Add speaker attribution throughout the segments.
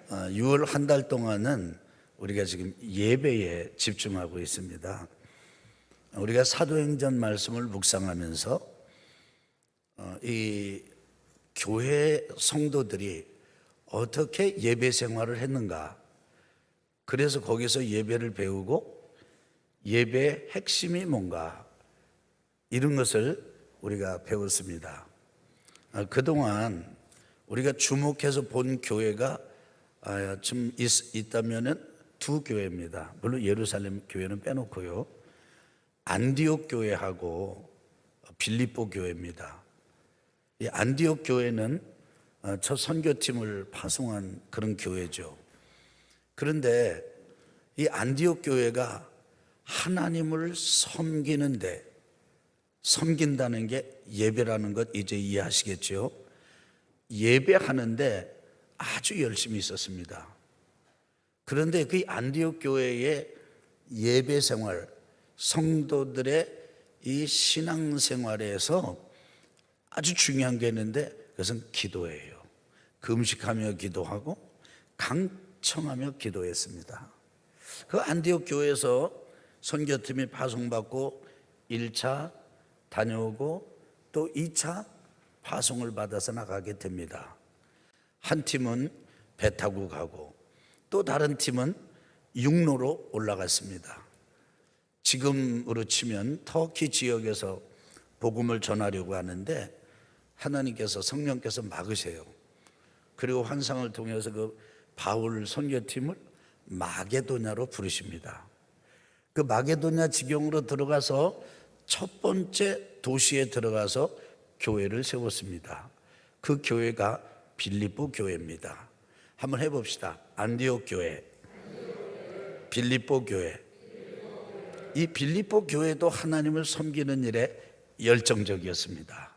Speaker 1: 6월 한 달 동안은 우리가 지금 예배에 집중하고 있습니다. 우리가 사도행전 말씀을 묵상하면서 이 교회 성도들이 어떻게 예배 생활을 했는가, 그래서 거기서 예배를 배우고 예배의 핵심이 뭔가, 이런 것을 우리가 배웠습니다. 그동안 우리가 주목해서 본 교회가 좀 있다면은 두 교회입니다. 물론 예루살렘 교회는 빼놓고요. 안디옥 교회하고 빌립보 교회입니다. 이 안디옥 교회는 저 선교팀을 파송한 그런 교회죠. 그런데 이 안디옥 교회가 하나님을 섬긴다는 게 예배라는 것 이제 이해하시겠죠? 예배하는데 아주 열심히 있었습니다. 그런데 그 안디옥 교회의 예배 생활, 성도들의 이 신앙 생활에서 아주 중요한 게 있는데, 그것은 기도예요. 금식하며 기도하고 강청하며 기도했습니다. 그 안디옥 교회에서 선교팀이 파송받고 1차 다녀오고 또 2차 파송을 받아서 나가게 됩니다. 한 팀은 배 타고 가고 또 다른 팀은 육로로 올라갔습니다. 지금으로 치면 터키 지역에서 복음을 전하려고 하는데 하나님께서, 성령께서 막으세요. 그리고 환상을 통해서 그 바울 선교팀을 마게도냐로 부르십니다. 그 마게도냐 지경으로 들어가서 첫 번째 도시에 들어가서 교회를 세웠습니다. 그 교회가 빌립보 교회입니다. 한번 해봅시다. 안디옥 교회, 빌립보 교회. 이 빌립보 교회도 하나님을 섬기는 일에 열정적이었습니다.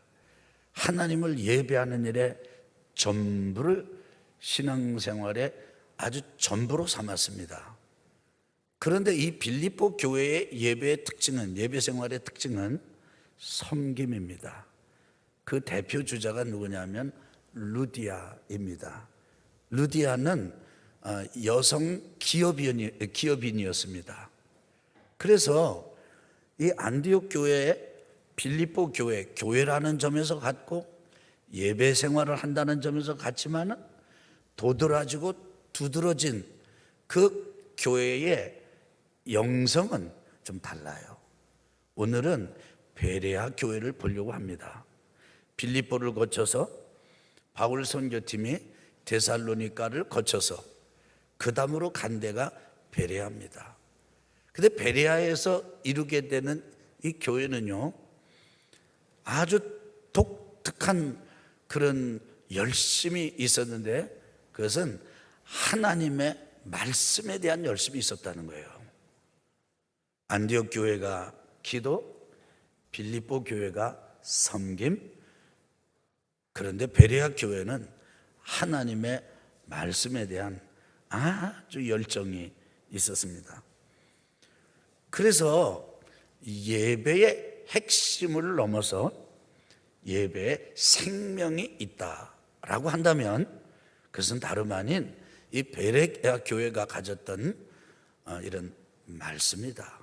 Speaker 1: 하나님을 예배하는 일에 전부를, 신앙생활에 아주 전부로 삼았습니다. 그런데 이 빌립보 교회의 예배의 특징은, 예배생활의 특징은 섬김입니다. 그 대표 주자가 누구냐면 루디아입니다. 루디아는 여성 기업인이었습니다. 그래서 이 안디옥 교회에 빌립보 교회라는 점에서 같고 예배 생활을 한다는 점에서 같지만은 도드라지고 두드러진 그 교회의 영성은 좀 달라요. 오늘은 베레아 교회를 보려고 합니다. 빌립보를 거쳐서 바울 선교팀이 데살로니가를 거쳐서 그 다음으로 간 데가 베레아입니다. 근데 베레아에서 이루게 되는 이 교회는요, 아주 독특한 그런 열심이 있었는데, 그것은 하나님의 말씀에 대한 열심이 있었다는 거예요. 안디옥 교회가 기도, 빌립보 교회가 섬김, 그런데 베레아 교회는 하나님의 말씀에 대한 아주 열정이 있었습니다. 그래서 예배의 핵심을 넘어서 예배에 생명이 있다라고 한다면 그것은 다름 아닌 이 베레아 교회가 가졌던 이런 말씀이다.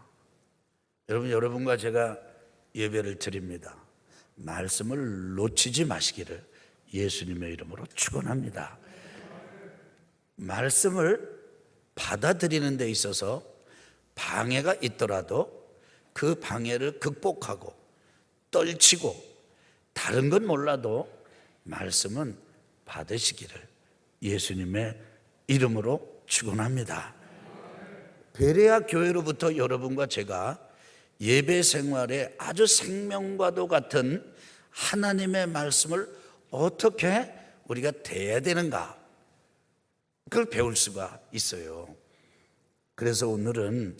Speaker 1: 여러분과 제가 예배를 드립니다. 말씀을 놓치지 마시기를 예수님의 이름으로 축원합니다. 말씀을 받아들이는 데 있어서 방해가 있더라도 그 방해를 극복하고 떨치고, 다른 건 몰라도 말씀은 받으시기를 예수님의 이름으로 축원합니다. 베레아 교회로부터 여러분과 제가 예배 생활에 아주 생명과도 같은 하나님의 말씀을 어떻게 우리가 대해야 되는가, 그걸 배울 수가 있어요. 그래서 오늘은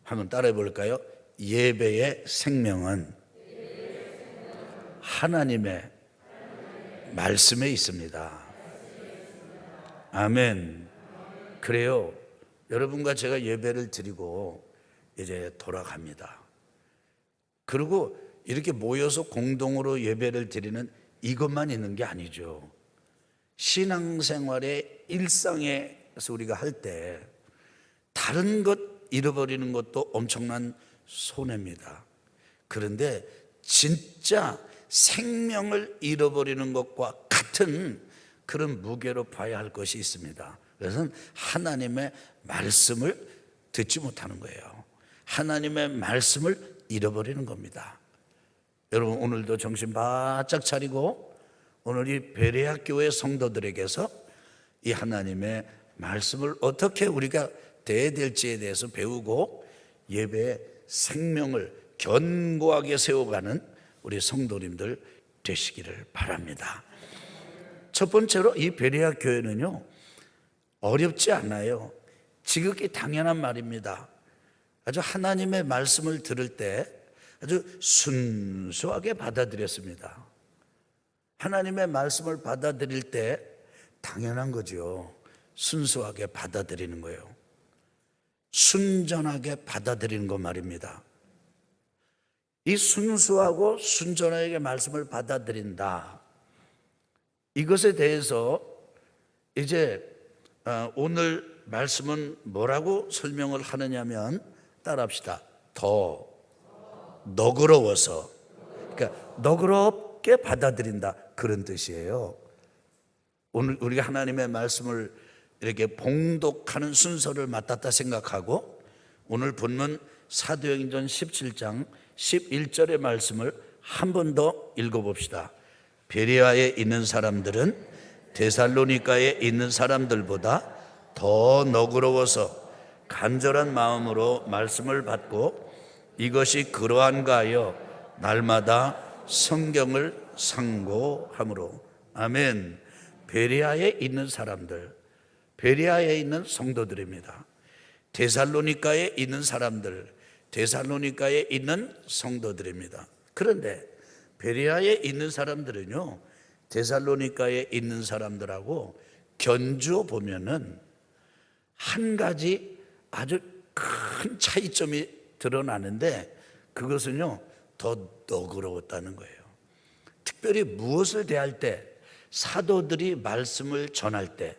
Speaker 1: 한번 따라해 볼까요? 예배의 생명은 하나님의 말씀에 있습니다. 아멘. 그래요. 여러분과 제가 예배를 드리고 이제 돌아갑니다. 그리고 이렇게 모여서 공동으로 예배를 드리는 이것만 있는 게 아니죠. 신앙생활의 일상의 그래서 우리가 할 때 다른 것 잃어버리는 것도 엄청난 손해입니다. 그런데 진짜 생명을 잃어버리는 것과 같은 그런 무게로 봐야 할 것이 있습니다. 그것은 하나님의 말씀을 듣지 못하는 거예요. 하나님의 말씀을 잃어버리는 겁니다. 여러분, 오늘도 정신 바짝 차리고 오늘 이 베레아 교회 성도들에게서 이 하나님의 말씀을 어떻게 우리가 대해야 될지에 대해서 배우고 예배의 생명을 견고하게 세워가는 우리 성도님들 되시기를 바랍니다. 첫 번째로 이 베레아 교회는요, 어렵지 않아요. 지극히 당연한 말입니다. 아주 하나님의 말씀을 들을 때 아주 순수하게 받아들였습니다. 하나님의 말씀을 받아들일 때 당연한 거죠. 순수하게 받아들이는 거예요. 순전하게 받아들이는 것 말입니다. 이 순수하고 순전하게 말씀을 받아들인다, 이것에 대해서 이제 오늘 말씀은 뭐라고 설명을 하느냐면, 따라합시다. 더 너그러워서, 그러니까 너그럽게 받아들인다, 그런 뜻이에요. 오늘 우리가 하나님의 말씀을 이렇게 봉독하는 순서를 맡았다 생각하고 오늘 본문 사도행전 17장 11절의 말씀을 한 번 더 읽어봅시다. 베레아에 있는 사람들은 데살로니가에 있는 사람들보다 더 너그러워서 간절한 마음으로 말씀을 받고 이것이 그러한가 하여 날마다 성경을 상고함으로. 아멘. 베레아에 있는 사람들, 베레아에 있는 성도들입니다. 데살로니가에 있는 사람들, 데살로니가에 있는 성도들입니다. 그런데 베레아에 있는 사람들은요, 데살로니가에 있는 사람들하고 견주어 보면은 한 가지 아주 큰 차이점이 드러나는데, 그것은요, 더 너그러웠다는 거예요. 특별히 무엇을 대할 때, 사도들이 말씀을 전할 때,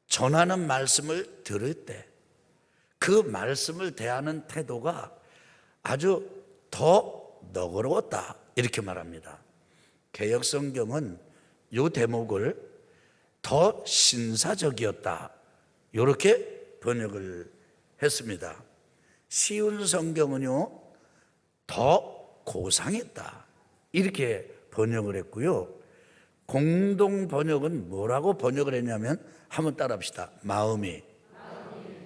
Speaker 1: 전하는 말씀을 들을 때, 그 말씀을 대하는 태도가 아주 더 너그러웠다, 이렇게 말합니다. 개역성경은 이 대목을 더 신사적이었다, 이렇게 번역을 했습니다. 쉬운 성경은요, 더 고상했다, 이렇게 번역을 했고요. 공동 번역은 뭐라고 번역을 했냐면, 한번 따라합시다. 마음이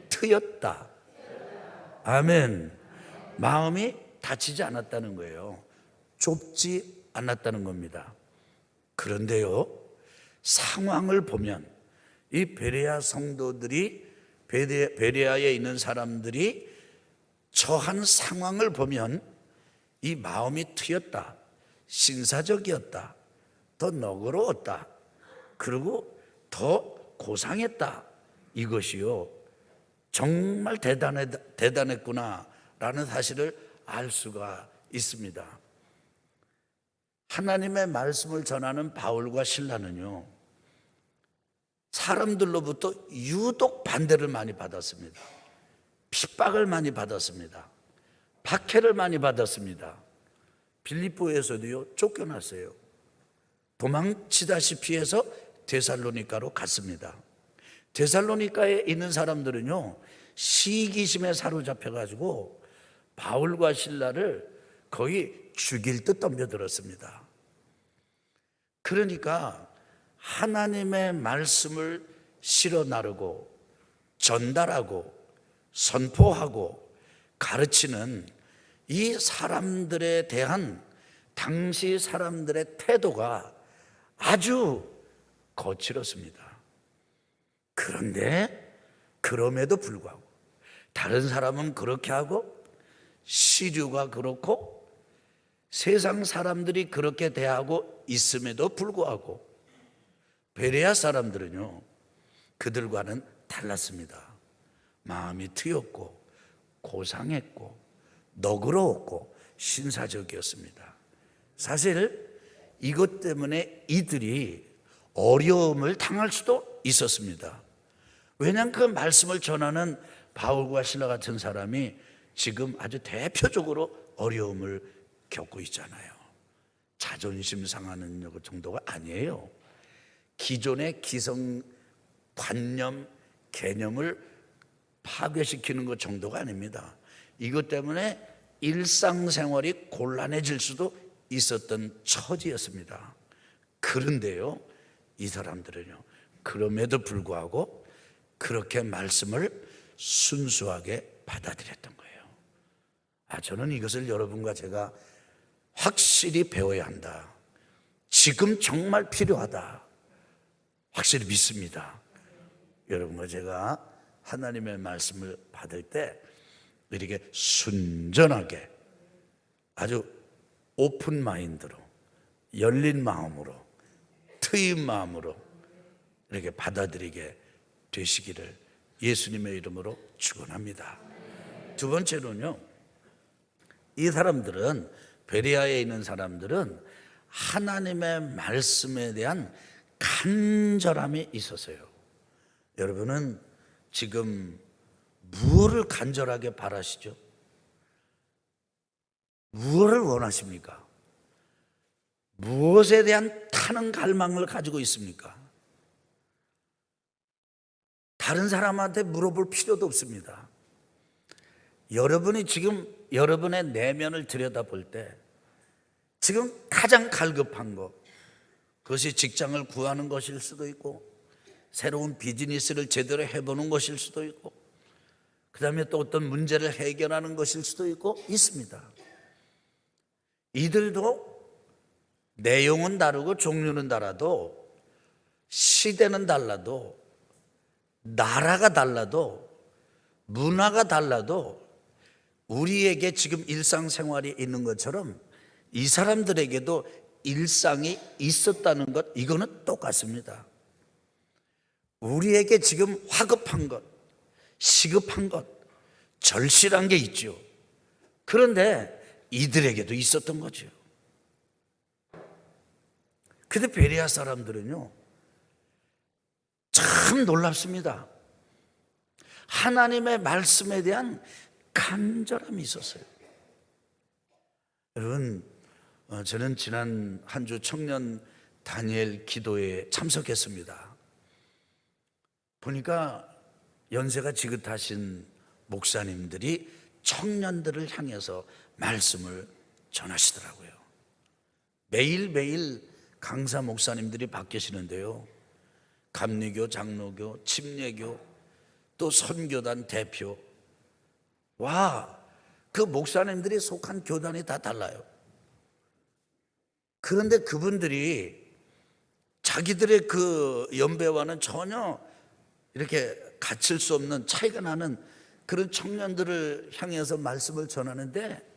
Speaker 1: 트였다. 아멘. 마음이 다치지 않았다는 거예요. 좁지 않았다는 겁니다. 그런데요, 상황을 보면 이 베레아 성도들이, 베레아에 있는 사람들이 처한 상황을 보면 이 마음이 트였다, 신사적이었다, 더 너그러웠다, 그리고 더 고상했다, 이것이요, 정말 대단했구나라는 사실을 알 수가 있습니다. 하나님의 말씀을 전하는 바울과 실라는요, 사람들로부터 유독 반대를 많이 받았습니다. 핍박을 많이 받았습니다. 박해를 많이 받았습니다. 빌립보에서도요, 쫓겨났어요. 도망치다시피 해서 데살로니가로 갔습니다. 데살로니가에 있는 사람들은요, 시기심에 사로잡혀가지고 바울과 실라를 거의 죽일 듯 덤벼들었습니다. 그러니까 하나님의 말씀을 실어 나르고 전달하고 선포하고 가르치는 이 사람들에 대한 당시 사람들의 태도가 아주 거칠었습니다. 그런데 그럼에도 불구하고 다른 사람은 그렇게 하고 시류가 그렇고 세상 사람들이 그렇게 대하고 있음에도 불구하고 베레아 사람들은요, 그들과는 달랐습니다. 마음이 트였고 고상했고 너그러웠고 신사적이었습니다. 사실 이것 때문에 이들이 어려움을 당할 수도 있었습니다. 왜냐하면 그 말씀을 전하는 바울과 실라 같은 사람이 지금 아주 대표적으로 어려움을 겪고 있잖아요. 자존심 상하는 정도가 아니에요. 기존의 기성관념, 개념을 파괴시키는 것 정도가 아닙니다. 이것 때문에 일상생활이 곤란해질 수도 있었던 처지였습니다. 그런데요, 이 사람들은요, 그럼에도 불구하고 그렇게 말씀을 순수하게 받아들였던 거예요. 저는 이것을 여러분과 제가 확실히 배워야 한다. 지금 정말 필요하다. 확실히 믿습니다. 여러분과 제가 하나님의 말씀을 받을 때 이렇게 순전하게 아주 오픈 마인드로, 열린 마음으로, 트인 마음으로 이렇게 받아들이게 되시기를 예수님의 이름으로 축원합니다. 두 번째로는요, 이 사람들은, 베레아에 있는 사람들은 하나님의 말씀에 대한 간절함이 있었어요. 여러분은 지금 무엇을 간절하게 바라시죠? 무엇을 원하십니까? 무엇에 대한 타는 갈망을 가지고 있습니까? 다른 사람한테 물어볼 필요도 없습니다. 여러분이 지금 여러분의 내면을 들여다볼 때 지금 가장 갈급한 것, 그것이 직장을 구하는 것일 수도 있고 새로운 비즈니스를 제대로 해보는 것일 수도 있고 그 다음에 또 어떤 문제를 해결하는 것일 수도 있고 있습니다. 이들도 내용은 다르고 종류는 달라도, 시대는 달라도, 나라가 달라도, 문화가 달라도 우리에게 지금 일상생활이 있는 것처럼 이 사람들에게도 일상이 있었다는 것, 이거는 똑같습니다. 우리에게 지금 화급한 것, 시급한 것, 절실한 게 있죠. 그런데 이들에게도 있었던 거죠. 근데 베레아 사람들은요, 참 놀랍습니다. 하나님의 말씀에 대한 간절함이 있었어요. 여러분, 저는 지난 한 주 청년 다니엘 기도에 참석했습니다. 보니까 연세가 지긋하신 목사님들이 청년들을 향해서 말씀을 전하시더라고요. 매일매일 강사 목사님들이 바뀌시는데요, 감리교, 장로교, 침례교, 또 선교단 대표, 그 목사님들이 속한 교단이 다 달라요. 그런데 그분들이 자기들의 그 연배와는 전혀 이렇게 갖출 수 없는 차이가 나는 그런 청년들을 향해서 말씀을 전하는데,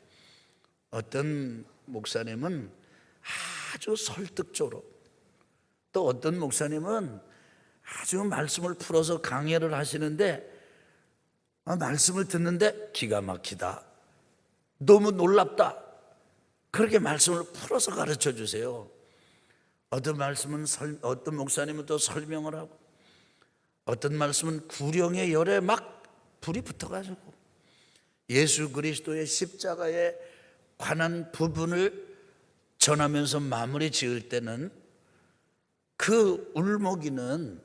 Speaker 1: 어떤 목사님은 아주 설득적으로, 또 어떤 목사님은 아주 말씀을 풀어서 강해를 하시는데, 말씀을 듣는데 기가 막히다, 너무 놀랍다, 그렇게 말씀을 풀어서 가르쳐 주세요. 어떤 말씀은 어떤 목사님은 또 설명을 하고, 어떤 말씀은 구령의 열에 막 불이 붙어가지고 예수 그리스도의 십자가에 관한 부분을 전하면서 마무리 지을 때는 그 울먹이는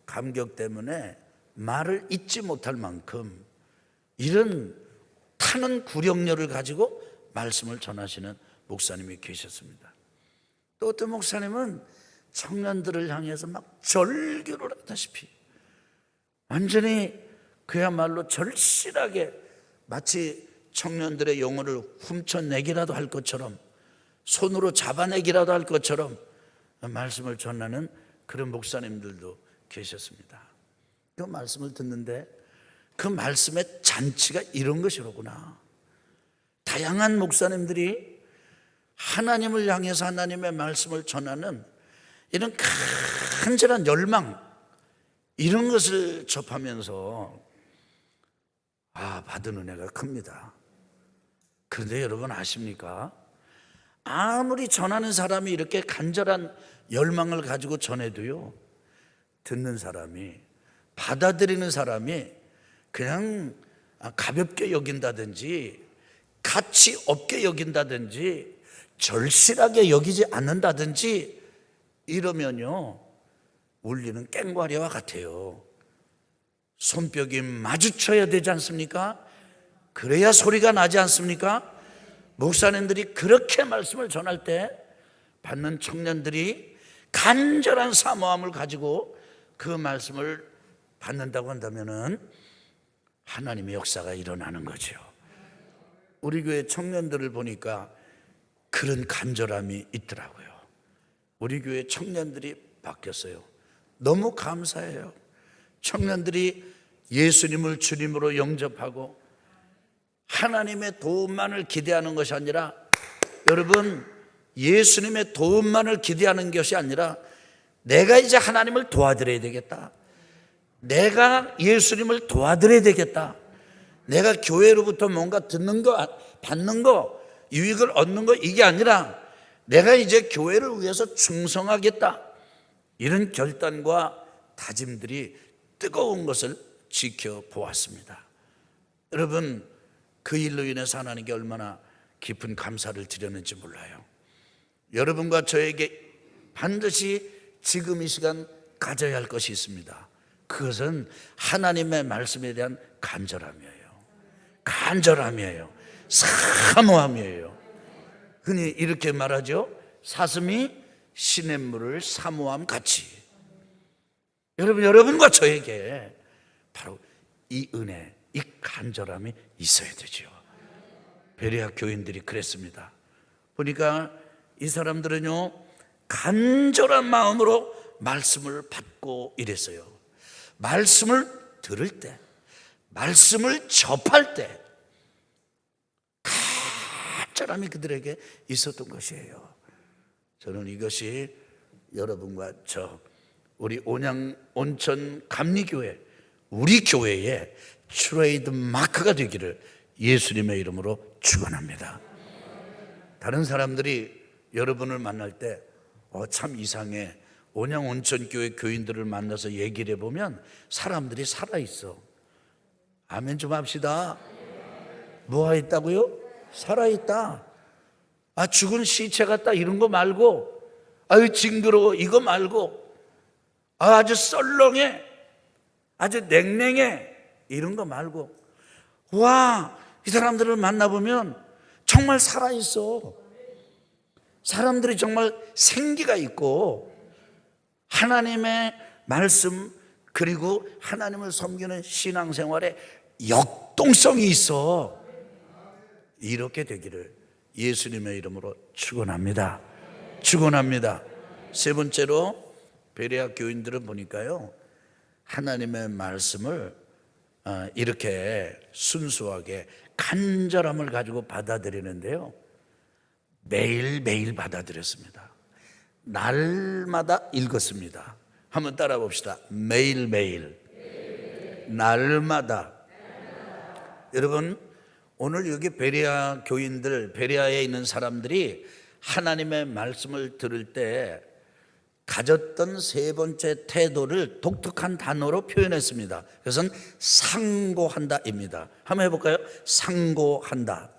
Speaker 1: 감격 때문에 말을 잇지 못할 만큼 이런 타는 구령열을 가지고 말씀을 전하시는 목사님이 계셨습니다. 또 어떤 목사님은 청년들을 향해서 막 절규를 하다시피 완전히 그야말로 절실하게 마치 청년들의 영혼을 훔쳐내기라도 할 것처럼, 손으로 잡아내기라도 할 것처럼 말씀을 전하는 그런 목사님들도 계셨습니다. 그 말씀을 듣는데 그 말씀의 잔치가 이런 것이로구나. 다양한 목사님들이 하나님을 향해서 하나님의 말씀을 전하는 이런 간절한 열망, 이런 것을 접하면서 받은 은혜가 큽니다. 그런데 여러분 아십니까? 아무리 전하는 사람이 이렇게 간절한 열망을 가지고 전해도요, 듣는 사람이 받아들이는 사람이 그냥 가볍게 여긴다든지 가치 없게 여긴다든지 절실하게 여기지 않는다든지 이러면요, 울리는 꽹과리와 같아요. 손뼉이 마주쳐야 되지 않습니까? 그래야 소리가 나지 않습니까? 목사님들이 그렇게 말씀을 전할 때 받는 청년들이 간절한 사모함을 가지고 그 말씀을 받는다고 한다면은 하나님의 역사가 일어나는 거죠. 우리 교회 청년들을 보니까 그런 간절함이 있더라고요. 우리 교회 청년들이 바뀌었어요. 너무 감사해요. 청년들이 예수님을 주님으로 영접하고 하나님의 도움만을 기대하는 것이 아니라, 여러분, 예수님의 도움만을 기대하는 것이 아니라 내가 이제 하나님을 도와드려야 되겠다, 내가 예수님을 도와드려야 되겠다, 내가 교회로부터 뭔가 듣는 거, 받는 거, 유익을 얻는 거, 이게 아니라 내가 이제 교회를 위해서 충성하겠다, 이런 결단과 다짐들이 뜨거운 것을 지켜보았습니다. 여러분, 그 일로 인해서 하나님께 얼마나 깊은 감사를 드렸는지 몰라요. 여러분과 저에게 반드시 지금 이 시간 가져야 할 것이 있습니다. 그것은 하나님의 말씀에 대한 간절함이에요. 간절함이에요. 사모함이에요. 흔히 이렇게 말하죠. 사슴이 시냇물을 사모함 같이. 여러분과 저에게 바로 이 은혜, 이 간절함이 있어야 되죠. 베레아 교인들이 그랬습니다. 보니까 이 사람들은요, 간절한 마음으로 말씀을 받고 이랬어요. 말씀을 들을 때, 말씀을 접할 때 간절함이 그들에게 있었던 것이에요. 저는 이것이 여러분과 저 우리 온양 온천 감리교회, 우리 교회의 트레이드 마크가 되기를 예수님의 이름으로 축원합니다. 다른 사람들이 여러분을 만날 때 참 이상해, 온양 온천교회 교인들을 만나서 얘기를 해보면 사람들이 살아있어. 아멘 좀 합시다. 뭐가 있다고요? 살아있다. 죽은 시체 같다, 이런 거 말고, 아유 징그러워, 이거 말고, 아주 썰렁해, 아주 냉랭해, 이런 거 말고, 와, 이 사람들을 만나보면 정말 살아있어. 사람들이 정말 생기가 있고 하나님의 말씀, 그리고 하나님을 섬기는 신앙생활에 역동성이 있어. 이렇게 되기를 예수님의 이름으로 축원합니다. 축원합니다. 세 번째로 베레아 교인들은 보니까요, 하나님의 말씀을 이렇게 순수하게 간절함을 가지고 받아들이는데요, 매일매일 받아들였습니다. 날마다 읽었습니다. 한번 따라 봅시다. 매일매일, 날마다. 여러분, 오늘 여기 베레아 교인들, 베레아에 있는 사람들이 하나님의 말씀을 들을 때 가졌던 세 번째 태도를 독특한 단어로 표현했습니다. 그것은 상고한다입니다. 한번 해볼까요? 상고한다.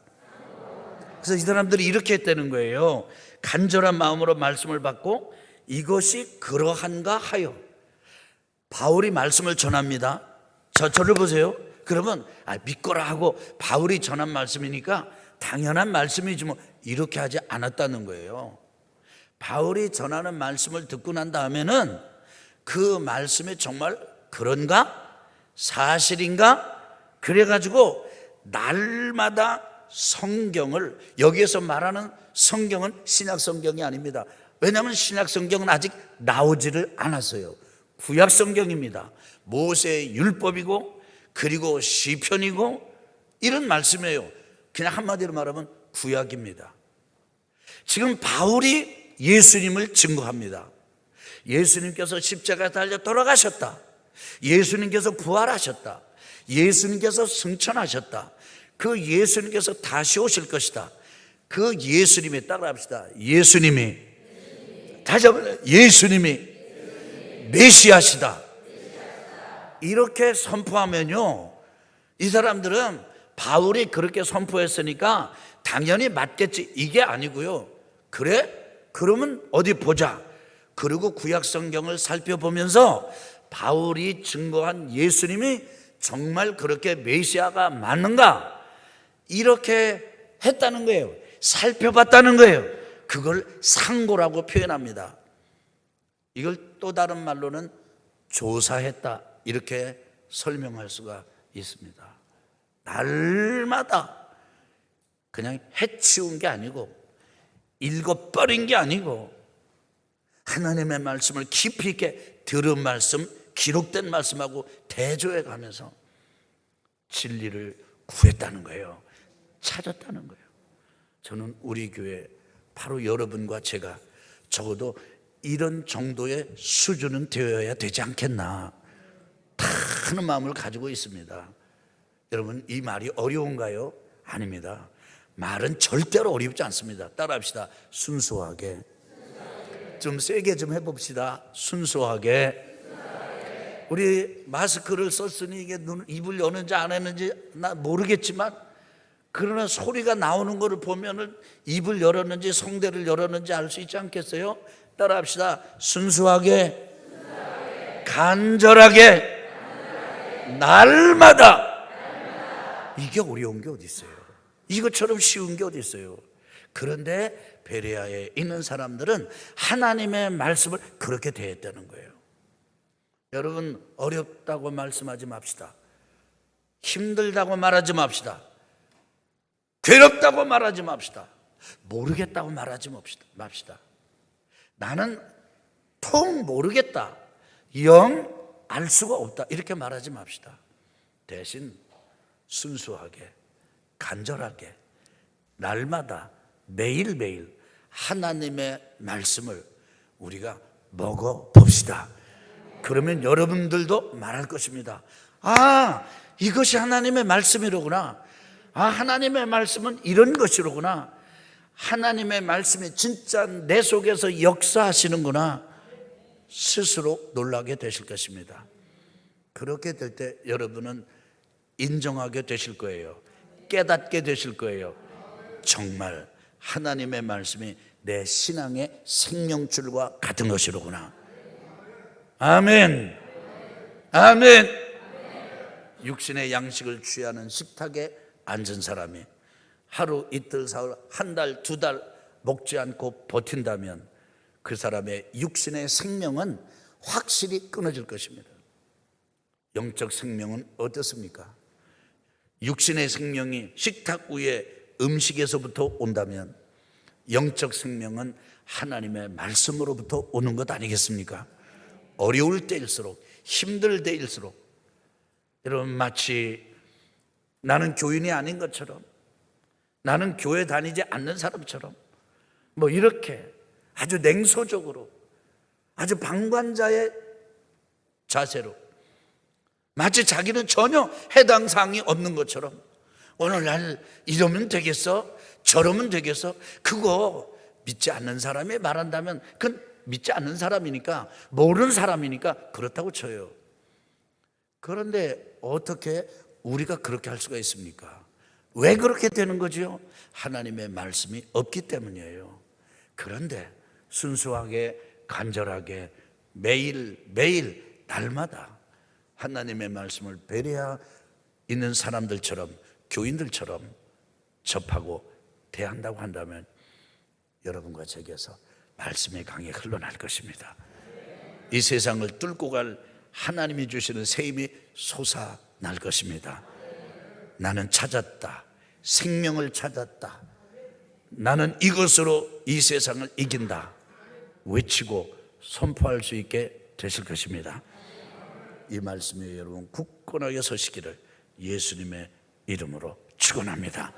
Speaker 1: 그래서 이 사람들이 이렇게 했다는 거예요. 간절한 마음으로 말씀을 받고 이것이 그러한가 하여. 바울이 말씀을 전합니다. 저를 보세요. 그러면 믿거라 하고 바울이 전한 말씀이니까 당연한 말씀이지 뭐, 이렇게 하지 않았다는 거예요. 바울이 전하는 말씀을 듣고 난 다음에는 그 말씀이 정말 그런가? 사실인가? 그래가지고 날마다 성경을, 여기에서 말하는 성경은 신약 성경이 아닙니다. 왜냐하면 신약 성경은 아직 나오지를 않았어요. 구약 성경입니다. 모세의 율법이고 그리고 시편이고 이런 말씀이에요. 그냥 한마디로 말하면 구약입니다. 지금 바울이 예수님을 증거합니다. 예수님께서 십자가에 달려 돌아가셨다. 예수님께서 부활하셨다. 예수님께서 승천하셨다. 그 예수님께서 다시 오실 것이다. 그 예수님이, 따라합시다. 예수님이, 다시 한번, 예수님이 메시아시다. 이렇게 선포하면요, 이 사람들은 바울이 그렇게 선포했으니까 당연히 맞겠지, 이게 아니고요. 그래? 그러면 어디 보자. 그리고 구약 성경을 살펴보면서 바울이 증거한 예수님이 정말 그렇게 메시아가 맞는가, 이렇게 했다는 거예요. 살펴봤다는 거예요. 그걸 상고라고 표현합니다. 이걸 또 다른 말로는 조사했다, 이렇게 설명할 수가 있습니다. 날마다 그냥 해치운 게 아니고 읽어버린 게 아니고 하나님의 말씀을 깊이 있게 들은 말씀, 기록된 말씀하고 대조해 가면서 진리를 구했다는 거예요. 찾았다는 거예요. 저는 우리 교회, 바로 여러분과 제가 적어도 이런 정도의 수준은 되어야 되지 않겠나 하는 마음을 가지고 있습니다. 여러분, 이 말이 어려운가요? 아닙니다. 말은 절대로 어렵지 않습니다. 따라합시다. 순수하게. 좀 세게 좀 해봅시다. 순수하게. 우리 마스크를 썼으니 이게 입을 여는지 안 했는지 나 모르겠지만, 그러나 소리가 나오는 것을 보면은 입을 열었는지 성대를 열었는지 알 수 있지 않겠어요? 따라합시다. 순수하게, 간절하게, 날마다. 이게 어려운 게 어디 있어요? 이것처럼 쉬운 게 어디 있어요? 그런데 베레아에 있는 사람들은 하나님의 말씀을 그렇게 대했다는 거예요. 여러분, 어렵다고 말씀하지 맙시다. 힘들다고 말하지 맙시다. 괴롭다고 말하지 맙시다. 모르겠다고 말하지 맙시다. 나는 통 모르겠다, 영 알 수가 없다, 이렇게 말하지 맙시다. 대신 순수하게, 간절하게, 날마다 매일매일 하나님의 말씀을 우리가 먹어봅시다. 그러면 여러분들도 말할 것입니다. 아, 이것이 하나님의 말씀이로구나. 아, 하나님의 말씀은 이런 것이로구나. 하나님의 말씀이 진짜 내 속에서 역사하시는구나. 스스로 놀라게 되실 것입니다. 그렇게 될 때 여러분은 인정하게 되실 거예요. 깨닫게 되실 거예요. 정말 하나님의 말씀이 내 신앙의 생명줄과 같은 것이로구나. 아멘. 아멘. 육신의 양식을 취하는 식탁에 앉은 사람이 하루, 이틀, 사흘, 한 달, 두 달 먹지 않고 버틴다면 그 사람의 육신의 생명은 확실히 끊어질 것입니다. 영적 생명은 어떻습니까? 육신의 생명이 식탁 위에 음식에서부터 온다면 영적 생명은 하나님의 말씀으로부터 오는 것 아니겠습니까? 어려울 때일수록, 힘들 때일수록, 여러분, 마치 나는 교인이 아닌 것처럼, 나는 교회 다니지 않는 사람처럼 이렇게 아주 냉소적으로, 아주 방관자의 자세로, 마치 자기는 전혀 해당 사항이 없는 것처럼, 오늘날 이러면 되겠어? 저러면 되겠어? 그거 믿지 않는 사람이 말한다면 그건 믿지 않는 사람이니까, 모르는 사람이니까 그렇다고 쳐요. 그런데 어떻게 우리가 그렇게 할 수가 있습니까? 왜 그렇게 되는 거죠? 하나님의 말씀이 없기 때문이에요. 그런데 순수하게, 간절하게, 매일 날마다 하나님의 말씀을 베레아 있는 사람들처럼, 교인들처럼 접하고 대한다고 한다면 여러분과 제게서 말씀의 강이 흘러날 것입니다. 이 세상을 뚫고 갈 하나님이 주시는 새 힘이 솟아날 것입니다. 나는 찾았다, 생명을 찾았다, 나는 이것으로 이 세상을 이긴다 외치고 선포할 수 있게 되실 것입니다. 이 말씀에 여러분 굳건하게 서시기를 예수님의 이름으로 축원합니다.